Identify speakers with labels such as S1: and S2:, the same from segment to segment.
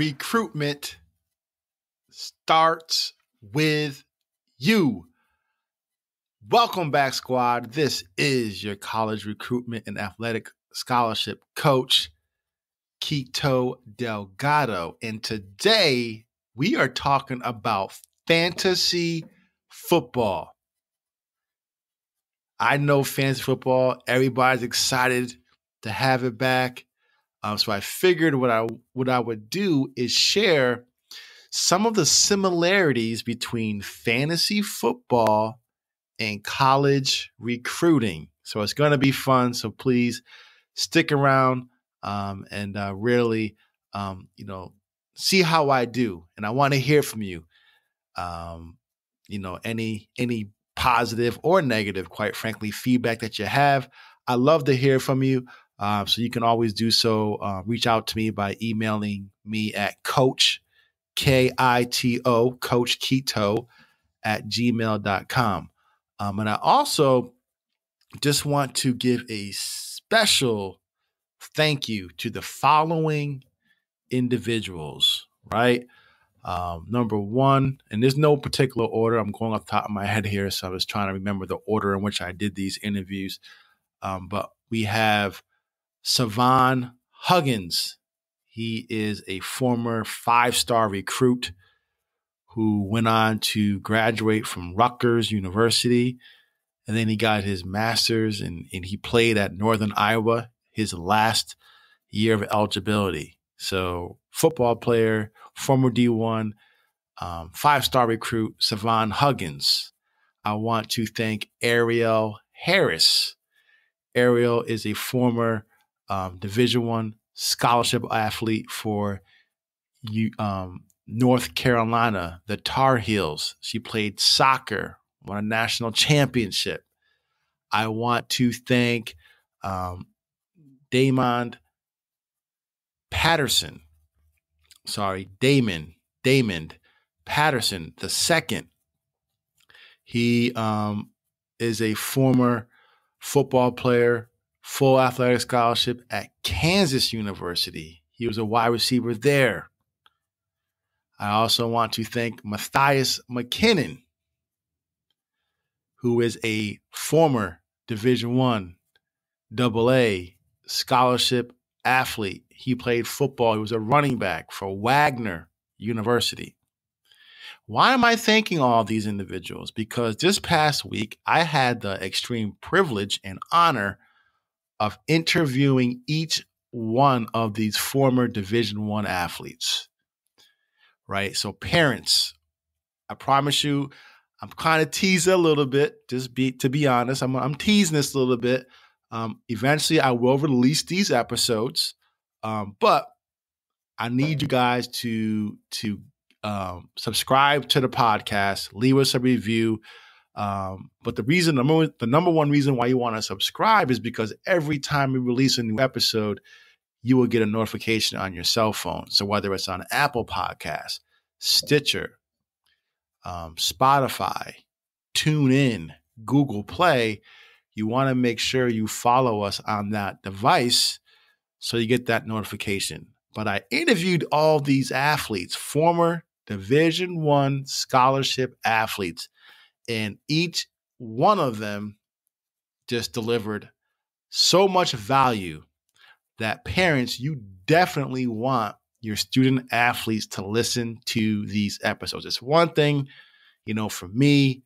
S1: recruitment starts with you. Welcome back, squad. This is your college recruitment and athletic scholarship coach, Kito Delgado. And today we are talking about fantasy football. I know fantasy football, everybody's excited to have it back. So I figured what I would do is share some of the similarities between fantasy football and college recruiting. So it's going to be fun. So please stick around and really, see how I do. And I want to hear from you. Any positive or negative, quite frankly, feedback that you have. I love to hear from you. So you can always do so. Reach out to me by emailing me at Coach Kito, Coach Kito at gmail.com. And I also just want to give a special thank you to the following individuals, right? Number one, and there's no particular order. I'm going off the top of my head here, so I was trying to remember the order in which I did these interviews. But we have Savon Huggins. He is a former 5-star recruit who went on to graduate from Rutgers University. And then he got his master's and he played at Northern Iowa his last year of eligibility. So football player, former D1, 5-star recruit, Savon Huggins. I want to thank Ariel Harris. Ariel is a former Division I scholarship athlete for North Carolina, the Tar Heels. She played soccer, won a national championship. I want to thank Damon Patterson. Damon Patterson II. He is a former football player, full athletic scholarship at Kansas University. He was a wide receiver there. I also want to thank Matthias McKinnon, who is a former Division I AA scholarship athlete. He played football. He was a running back for Wagner University. Why am I thanking all these individuals? Because this past week, I had the extreme privilege and honor of interviewing each one of these former Division I athletes, right? So parents, I promise you, I'm kind of teasing a little bit, to be honest. I'm teasing this a little bit. Eventually, I will release these episodes, but I need you guys to subscribe to the podcast, leave us a review. But the number one reason why you want to subscribe is because every time we release a new episode, you will get a notification on your cell phone. So whether it's on Apple Podcasts, Stitcher, Spotify, TuneIn, Google Play, you want to make sure you follow us on that device so you get that notification. But I interviewed all these athletes, former Division I scholarship athletes, and each one of them just delivered so much value that parents, you definitely want your student athletes to listen to these episodes. It's one thing, for me,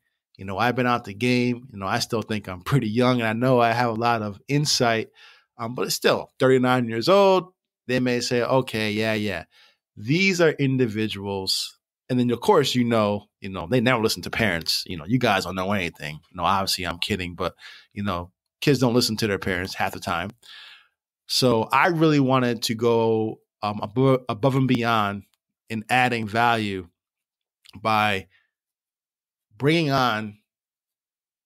S1: I've been out the game, I still think I'm pretty young and I know I have a lot of insight, but it's still 39 years old. They may say, okay, yeah. These are individuals. And then, of course, they never listen to parents. You guys don't know anything. Obviously I'm kidding, but, kids don't listen to their parents half the time. So I really wanted to go above and beyond in adding value by bringing on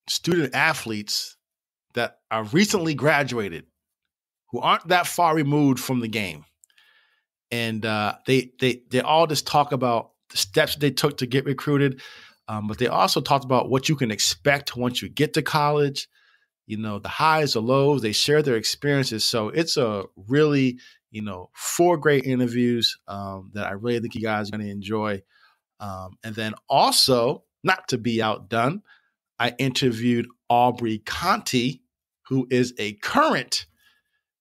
S1: student athletes that are recently graduated, who aren't that far removed from the game. And they all just talk about the steps they took to get recruited, but they also talked about what you can expect once you get to college, the highs, the lows. They share their experiences. So it's a really, 4 great interviews that I really think you guys are going to enjoy. And then also, not to be outdone, I interviewed Aubrey Conti, who is a current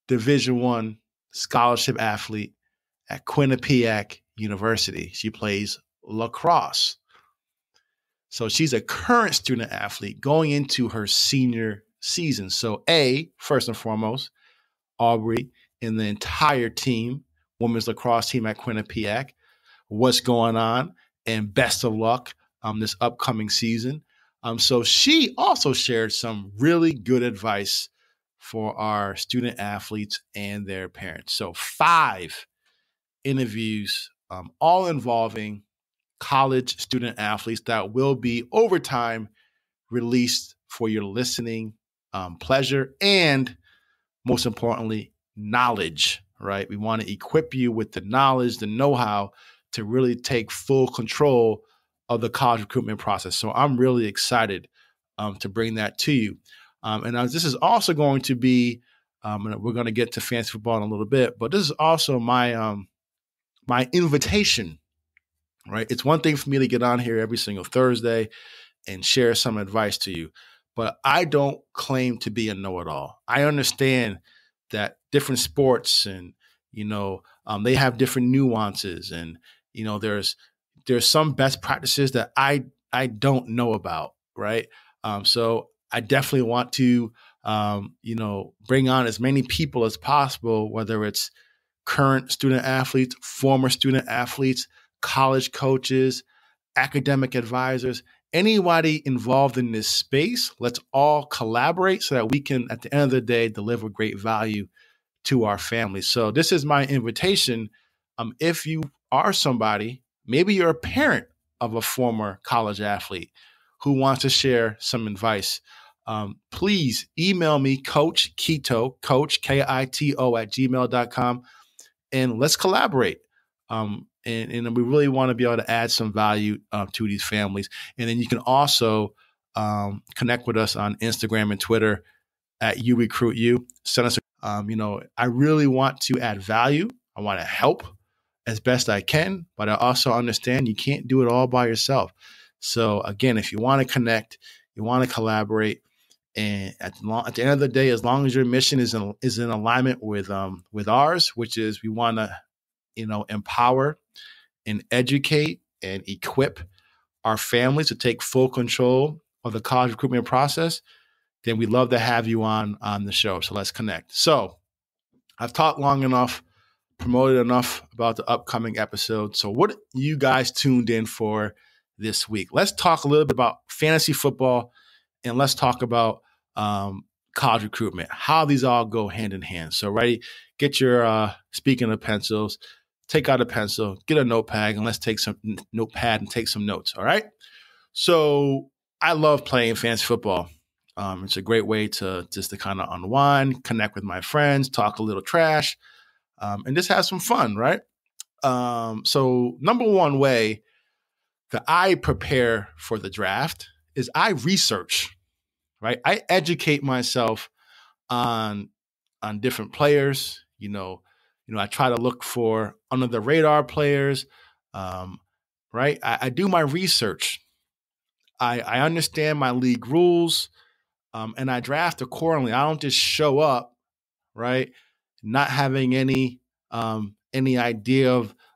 S1: Division I scholarship athlete at Quinnipiac University. She plays lacrosse. So she's a current student athlete going into her senior season. So first and foremost, Aubrey and the entire team, women's lacrosse team at Quinnipiac, what's going on, and best of luck this upcoming season. So she also shared some really good advice for our student athletes and their parents. So 5 interviews, all involving college student athletes that will be over time released for your listening pleasure and, most importantly, knowledge, right? We want to equip you with the knowledge, the know-how to really take full control of the college recruitment process. So I'm really excited to bring that to you. And this is also going to be, and we're going to get to fantasy football in a little bit, but this is also my my invitation, right? It's one thing for me to get on here every single Thursday and share some advice to you, but I don't claim to be a know-it-all. I understand that different sports and, they have different nuances, and, there's some best practices that I don't know about, right? So I definitely want to, bring on as many people as possible, whether it's current student athletes, former student athletes, college coaches, academic advisors, anybody involved in this space. Let's all collaborate so that we can, at the end of the day, deliver great value to our families. So this is my invitation. If you are somebody, maybe you're a parent of a former college athlete who wants to share some advice, please email me, Coach Kito, Coach, Kito @gmail.com, and let's collaborate. And we really want to be able to add some value to these families. And then you can also connect with us on Instagram and Twitter at URecruitU. Send us, I really want to add value. I want to help as best I can, but I also understand you can't do it all by yourself. So again, if you want to connect, you want to collaborate, and at the end of the day, as long as your mission is in alignment with ours, which is we want to, empower and educate and equip our families to take full control of the college recruitment process, then we'd love to have you on the show. So let's connect. So I've talked long enough, promoted enough about the upcoming episode. So what you guys tuned in for this week? Let's talk a little bit about fantasy football, and let's talk about college recruitment, how these all go hand in hand. So ready, get your, speaking of pencils, take out a pencil, get a notepad, and let's take some notepad and take some notes. All right. So I love playing fantasy football. It's a great way to kind of unwind, connect with my friends, talk a little trash, and just have some fun, right? So number one way that I prepare for the draft is I research, right? I educate myself on different players. I try to look for under the radar players, right? I do my research. I understand my league rules, and I draft accordingly. I don't just show up, right, not having any idea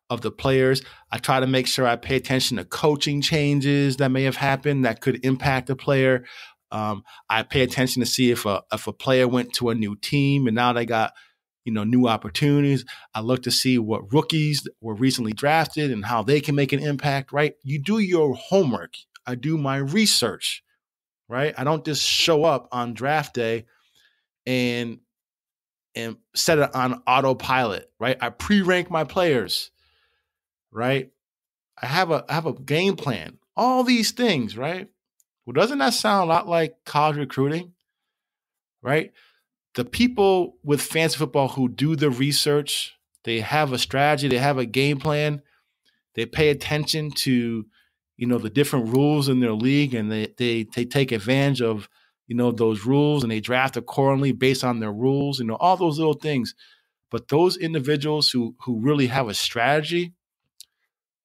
S1: of the players. I try to make sure I pay attention to coaching changes that may have happened that could impact a player. I pay attention to see if a player went to a new team and now they got new opportunities. I look to see what rookies were recently drafted and how they can make an impact, right? You do your homework. I do my research, right? I don't just show up on draft day and set it on autopilot, right? I pre-rank my players, right? I have a game plan. All these things, right? Well, doesn't that sound a lot like college recruiting, right? The people with fantasy football who do the research, they have a strategy, they have a game plan, they pay attention to, the different rules in their league, and they take advantage of, those rules, and they draft accordingly based on their rules, all those little things. But those individuals who really have a strategy,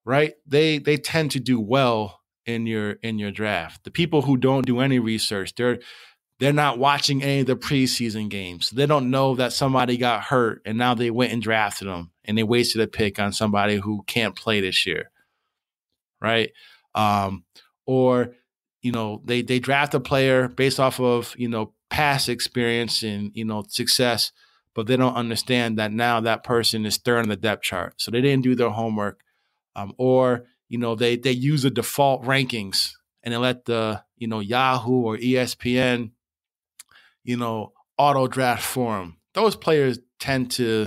S1: right? They tend to do well in your draft. The people who don't do any research, they're not watching any of the preseason games. They don't know that somebody got hurt and now they went and drafted them and they wasted a pick on somebody who can't play this year, right? Or they draft a player based off of past experience and success, but they don't understand that now that person is third on the depth chart, so they didn't do their homework. Or they use the default rankings and they let the Yahoo or ESPN auto draft for them. Those players tend to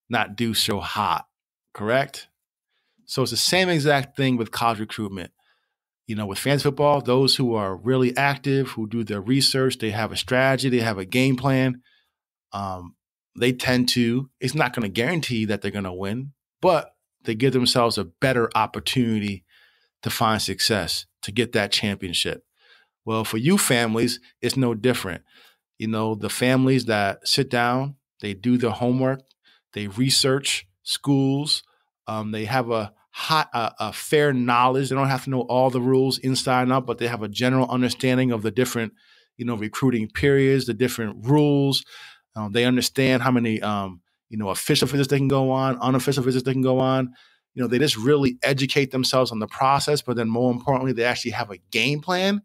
S1: not do so hot, correct? So it's the same exact thing with college recruitment. With fantasy football, those who are really active, who do their research, they have a strategy, they have a game plan. They tend to, it's not going to guarantee that they're going to win, but they give themselves a better opportunity to find success, to get that championship. Well, for you families, it's no different. The families that sit down, they do their homework, they research schools, they have a fair knowledge. They don't have to know all the rules inside and out, but they have a general understanding of the different, recruiting periods, the different rules. They understand how many, official visits they can go on, unofficial visits they can go on. They just really educate themselves on the process, but then more importantly, they actually have a game plan.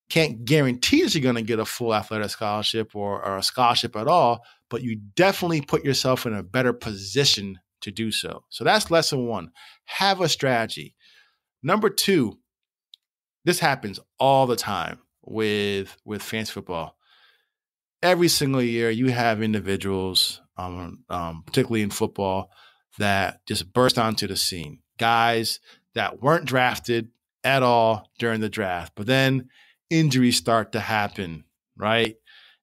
S1: Can't guarantee that you're going to get a full athletic scholarship or a scholarship at all, but you definitely put yourself in a better position to do so. So that's lesson one. Have a strategy. Number two, this happens all the time with fantasy football. Every single year, you have individuals, particularly in football, that just burst onto the scene. Guys that weren't drafted at all during the draft, but then injuries start to happen, right?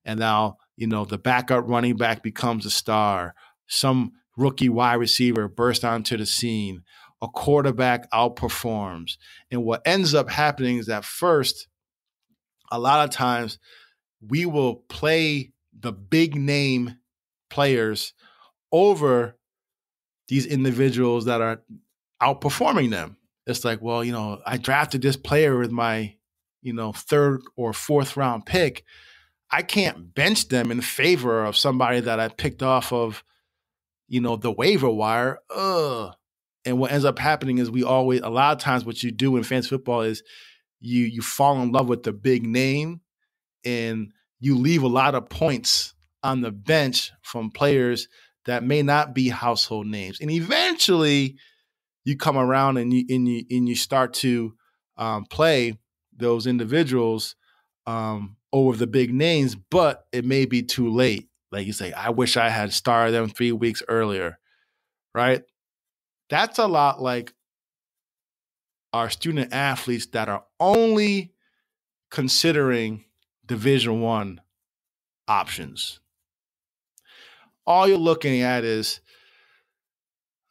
S1: And now, the backup running back becomes a star. Some rookie wide receiver bursts onto the scene. A quarterback outperforms. And what ends up happening is that first, a lot of times we will play the big name players over these individuals that are outperforming them. It's like, well, I drafted this player with my, third or fourth round pick. I can't bench them in favor of somebody that I picked off of, the waiver wire. And what ends up happening is a lot of times what you do in fantasy football is you fall in love with the big name and you leave a lot of points on the bench from players that may not be household names. And eventually you come around and you start to play those individuals over the big names, but it may be too late. Like you say, I wish I had started them 3 weeks earlier, right? That's a lot like our student athletes that are only considering Division I options. All you're looking at is,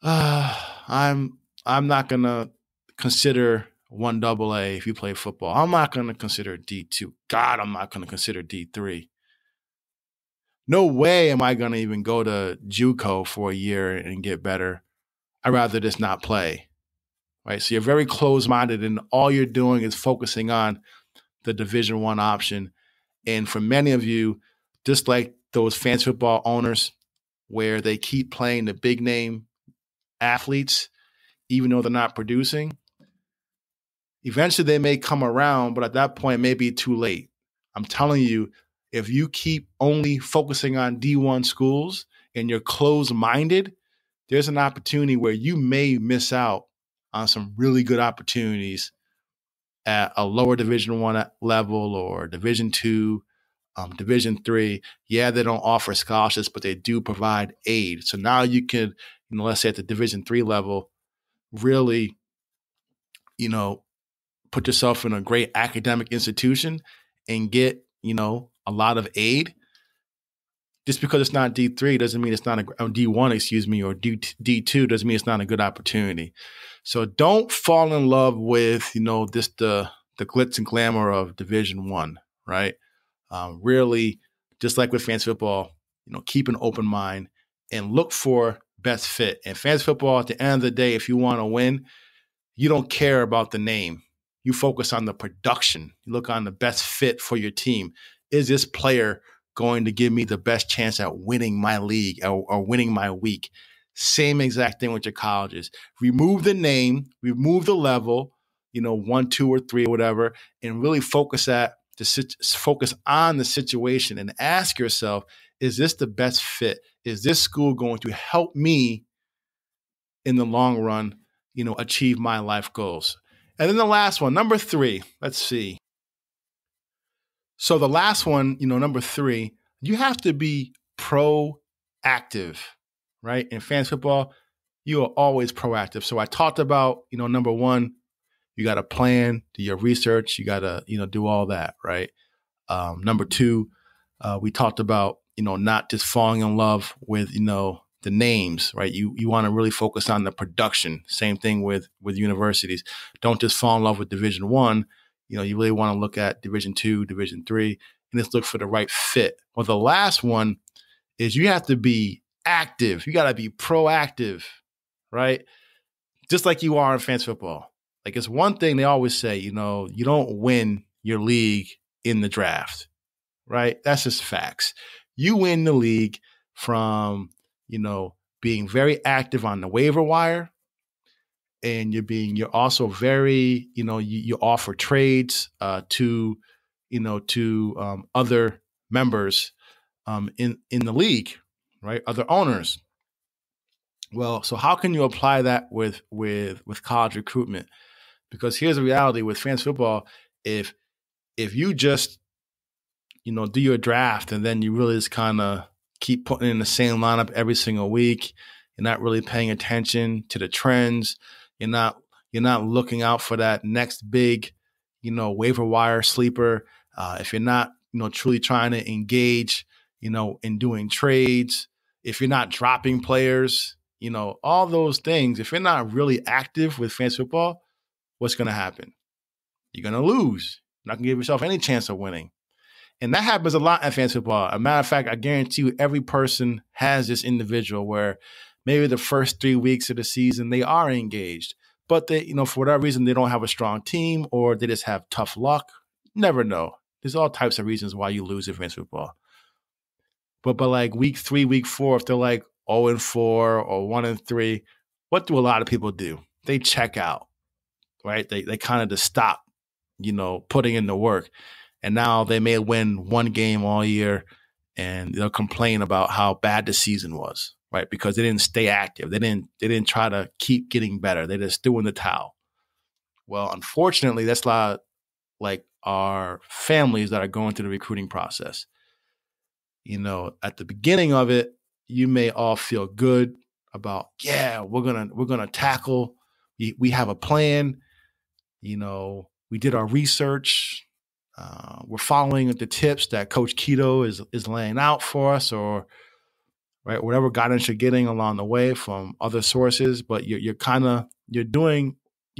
S1: I'm not gonna consider 1AA if you play football. I'm not gonna consider D2. God, I'm not gonna consider D3. No way am I gonna even go to JUCO for a year and get better. I'd rather just not play. Right? So you're very closed-minded, and all you're doing is focusing on the Division I option. And for many of you, just like those fantasy football owners, where they keep playing the big name athletes, even though they're not producing, eventually they may come around, but at that point, it may be too late. I'm telling you, if you keep only focusing on D1 schools and you're closed-minded, there's an opportunity where you may miss out on some really good opportunities at a lower Division I level or Division II, Division III. Yeah, they don't offer scholarships, but they do provide aid. So now you can, let's say at the Division III level, really, put yourself in a great academic institution and get, a lot of aid. Just because it's not D3 doesn't mean it's not D1, or D2 doesn't mean it's not a good opportunity. So don't fall in love with, just the glitz and glamour of Division I, right? Really, just like with fantasy football, keep an open mind and look for best fit. And fantasy football, at the end of the day, if you want to win, you don't care about the name. You focus on the production. You look on the best fit for your team. Is this player going to give me the best chance at winning my league or winning my week? Same exact thing with your colleges. Remove the name, remove the level, 1, 2, or 3, or whatever, and really focus on the situation and ask yourself, is this the best fit? Is this school going to help me in the long run, achieve my life goals? And then the last one, number 3, let's see. So the last one, number 3, you have to be proactive, right? In fantasy football, you are always proactive. So I talked about, number 1, you got to plan, do your research, you got to, do all that, right? Number 2, we talked about, not just falling in love with, the names, right? You want to really focus on the production. Same thing with universities. Don't just fall in love with Division I. You really want to look at Division II, Division III, and just look for the right fit. Well, the last one is you have to be active. You got to be proactive, right? Just like you are in fantasy football. Like, it's one thing they always say, you don't win your league in the draft, right? That's just facts. You win the league from, being very active on the waiver wire, and you're also very, you offer trades to other members in the league, right? Other owners. Well, so how can you apply that with college recruitment? Because here's the reality with fantasy football: if you just do your draft and then you really just kind of keep putting in the same lineup every single week, you're not really paying attention to the trends. You're not looking out for that next big, waiver wire sleeper. If you're not, truly trying to engage, in doing trades, if you're not dropping players, all those things, if you're not really active with fantasy football, what's going to happen? You're going to lose. You're not going to give yourself any chance of winning. And that happens a lot in fantasy football. As a matter of fact, I guarantee you every person has this individual where maybe the first 3 weeks of the season they are engaged, but they, for whatever reason, they don't have a strong team or they just have tough luck. Never know. There's all types of reasons why you lose in fantasy football. But like week 3, week 4, if they're like 0-4 or 1-3, what do a lot of people do? They check out, right? They kind of just stop, putting in the work. And now they may win one game all year and they'll complain about how bad the season was, right? Because they didn't stay active. They didn't try to keep getting better. They just threw in the towel. Well, unfortunately, that's a lot like our families that are going through the recruiting process. At the beginning of it, you may all feel good about, yeah, we're gonna tackle. We have a plan. We did our research. We're following the tips that Coach Kito is laying out for us, or right, whatever guidance you're getting along the way from other sources. But you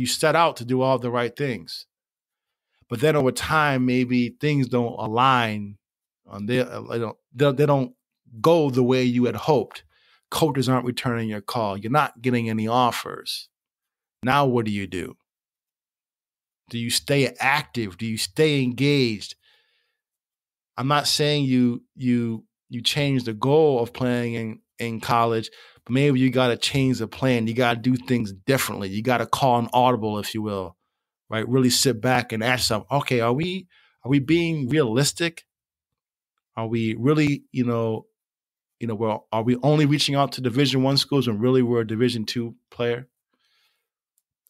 S1: set out to do all the right things, but then over time, maybe things don't align. They don't go the way you had hoped. Coaches aren't returning your call. You're not getting any offers. Now, what do you do? Do you stay active? Do you stay engaged? I'm not saying you change the goal of playing in college, but maybe you got to change the plan. You got to do things differently. You got to call an audible, if you will, right? Really sit back and ask yourself, okay, are we being realistic? Are we really, are we only reaching out to Division I schools when really we're a Division II player?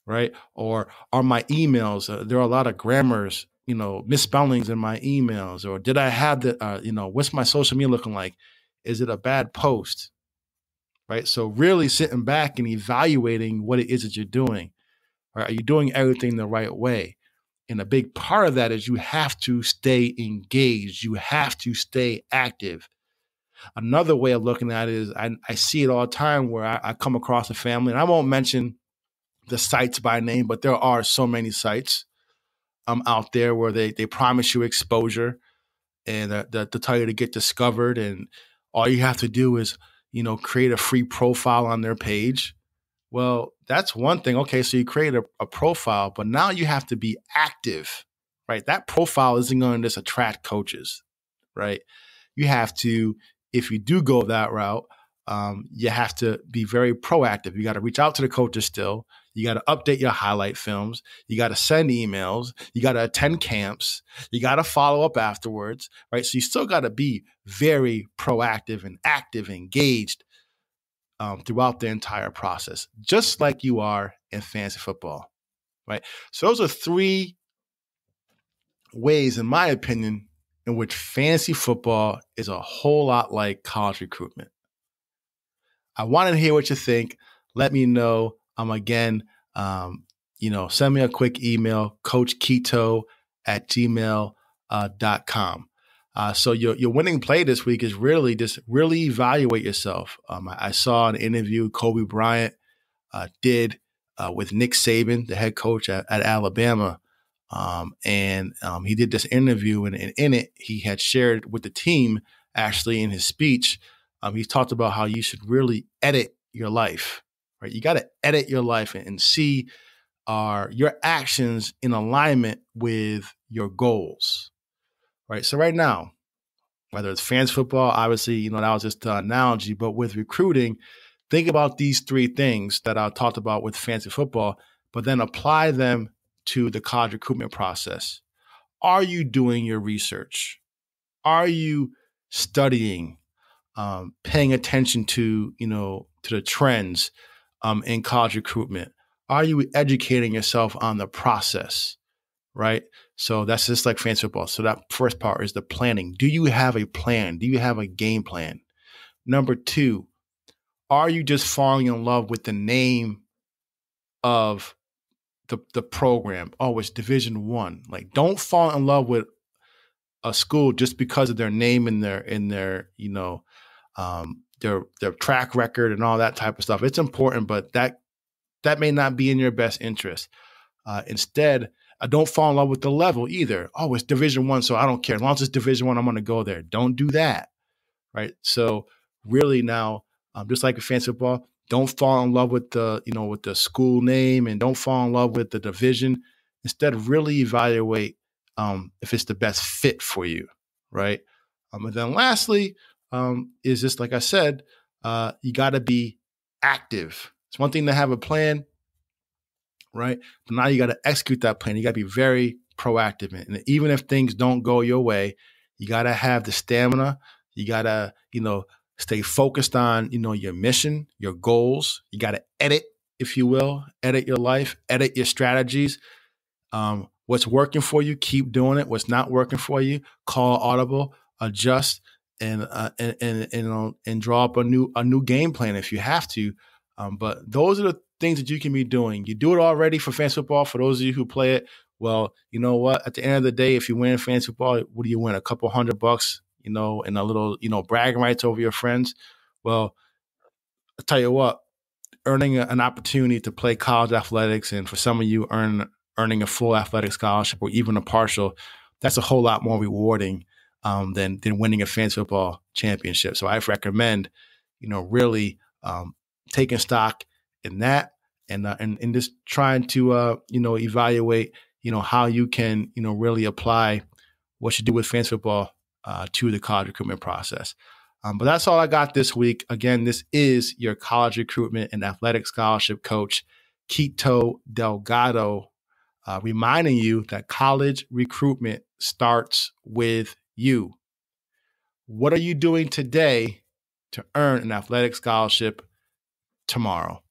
S1: Right? Or are my emails, there are a lot of grammars, misspellings in my emails, or did I have what's my social media looking like? Is it a bad post? Right? So really sitting back and evaluating what it is that you're doing. Right? Are you doing everything the right way? And a big part of that is you have to stay engaged. You have to stay active. Another way of looking at it is I see it all the time where I come across a family, and I won't mention the sites by name, but there are so many sites out there where they promise you exposure and to tell you to get discovered, and all you have to do is create a free profile on their page. Well, that's one thing. Okay, so you create a profile, but now you have to be active, right? That profile isn't going to just attract coaches, right? You have to, if you do go that route, you have to be very proactive. You got to reach out to the coaches still. You got to update your highlight films. You got to send emails. You got to attend camps. You got to follow up afterwards, right? So you still got to be very proactive and active, engaged throughout the entire process, just like you are in fantasy football, right? So those are 3 ways, in my opinion, in which fantasy football is a whole lot like college recruitment. I want to hear what you think. Let me know. Again, send me a quick email, coachkito@gmail.com. So your winning play this week is really just really evaluate yourself. I saw an interview Kobe Bryant did with Nick Saban, the head coach at Alabama. He did this interview, and in it, he had shared with the team, actually in his speech, he talked about how you should really edit your life, right? You got to edit your life and see your actions in alignment with your goals, right? So right now, whether it's fantasy football, obviously, that was just an analogy, but with recruiting, think about these 3 things that I talked about with fantasy football, but then apply them to the college recruitment process. Are you doing your research? Are you studying, paying attention to, to the trends in college recruitment? Are you educating yourself on the process, right? So that's just like fantasy football. So that first part is the planning. Do you have a plan? Do you have a game plan? Number 2, are you just falling in love with the name of the program? Oh, it's Division I. Like, don't fall in love with a school just because of their name and their track record and all that type of stuff. It's important, but that may not be in your best interest. Instead, don't fall in love with the level either. Oh, it's Division I, so I don't care. As long as it's Division I, I'm going to go there. Don't do that, right? So really now, just like in fantasy football, don't fall in love with with the school name, and don't fall in love with the division. Instead, really evaluate if it's the best fit for you, right? And then lastly, is just like I said, you got to be active. It's one thing to have a plan, right? But now you got to execute that plan. You got to be very proactive. And even if things don't go your way, you got to have the stamina. You got to, stay focused on, your mission, your goals. You got to edit, if you will, edit your life, edit your strategies. What's working for you, keep doing it. What's not working for you, call audible, adjust, and draw up a new game plan if you have to. But those are the things that you can be doing. You do it already for fantasy football. For those of you who play it, well, you know what? At the end of the day, if you win fantasy football, what do you win? A couple $100, and a little, bragging rights over your friends. Well, I'll tell you what, earning an opportunity to play college athletics, and for some of you earning a full athletic scholarship or even a partial, that's a whole lot more rewarding than winning a fantasy football championship. So I recommend, really taking stock in that and just trying to evaluate how you can really apply what you do with fantasy football to the college recruitment process. But that's all I got this week. Again, this is your college recruitment and athletic scholarship coach, Kito Delgado, reminding you that college recruitment starts with you. What are you doing today to earn an athletic scholarship tomorrow?